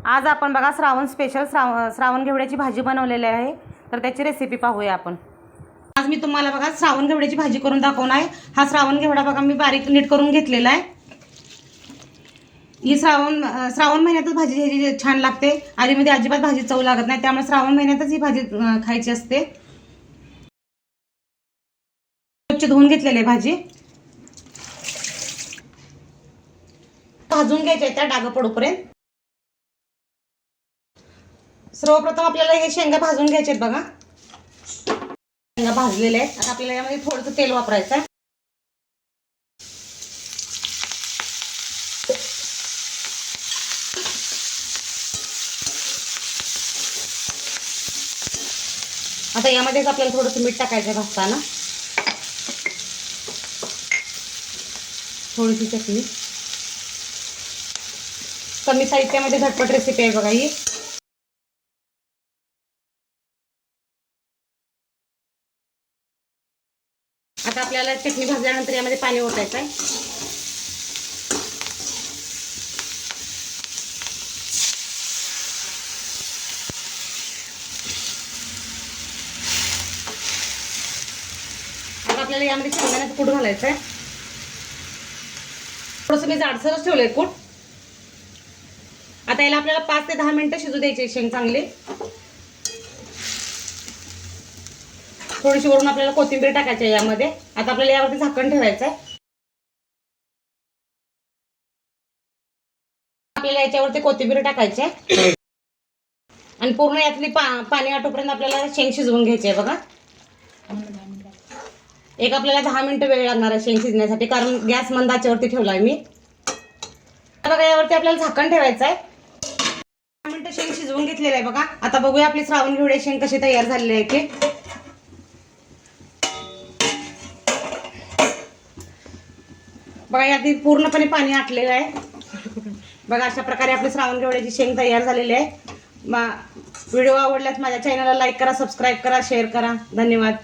आज आपण बघा श्रावण स्पेशल श्रावण घेवड्याची भाजी बनवलेली आहे। तर त्याची रेसिपी पाहूया आपण। आज मी तुम्हाला बघा श्रावण घेवड्याची भाजी करून दाखवणार आहे। हा श्रावण घेवडा बघा मी बारीक नीट करून घेतलेला आहे। ही श्रावण महिन्यातच भाजी छान लागते। आधीमध्ये अजिबात भाजी चव लागत नाही, त्यामुळे श्रावण महिन्यातच ही भाजी खायची असते। स्वच्छ धुवून घेतलेली आहे भाजी, भाजून घ्यायची आहे त्या डाग पडूपर्यंत। सर्वप्रथम आपल्याला हे शेंगा भाजून घ्यायचे आहेत बघा। शेंगा भाजलेले आहेत। आता आपल्याला यामध्ये थोडंसं तेल वापरायचं आहे। आता यामध्येच आपल्याला थोडंसं मीठ टाकायचं आहे भाजताना, थोडीशी चटणी। कमी साहित्यामध्ये झटपट रेसिपी आहे बघा ही। आता आपल्याला चटणी भाजल्यानंतर यामध्ये पाणी ओतायचं आहे। आता आपल्याला यामध्ये शेंगदाण्याचं कूट घालायचं आहे। थोडंसं मी जाडसरच ठेवलंय कूट। आता याला आपल्याला 5 ते 10 मिनिटं शिजू द्यायची शेंग चांगली। थोडीशी वरून आपल्याला कोथिंबीर टाकायची आहे यामध्ये। आता आपल्याला यावरती झाकण ठेवायचं आहे। आपल्याला याच्यावरती कोथिंबीर टाकायची आहे आणि पूर्ण यातली पाणी आटोपर्यंत आपल्याला शेंग शिजवून घ्यायची आहे बघा। एक आपल्याला 10 मिनिटं वेळ लागणार आहे शेंग शिजण्यासाठी, कारण गॅस मंद आचेवरती ठेवलाय मी। बघा यावरती आपल्याला झाकण ठेवायचं आहे। 10 मिनिटं शेंग शिजवून घेतलेलं आहे बघा। आता बघूया आपली श्रावण घेवडे शेंग कशी तयार झालेली आहे ते। बघा यात पूर्णपणे पाणी आटलेलं आहे बघा। अशा प्रकारे आपली श्रावण घेवड्याची शेंग तयार झालेली आहे। व्हिडिओ आवडल्यास माझ्या चॅनलला लाईक करा, सबस्क्राईब करा, शेअर करा। धन्यवाद।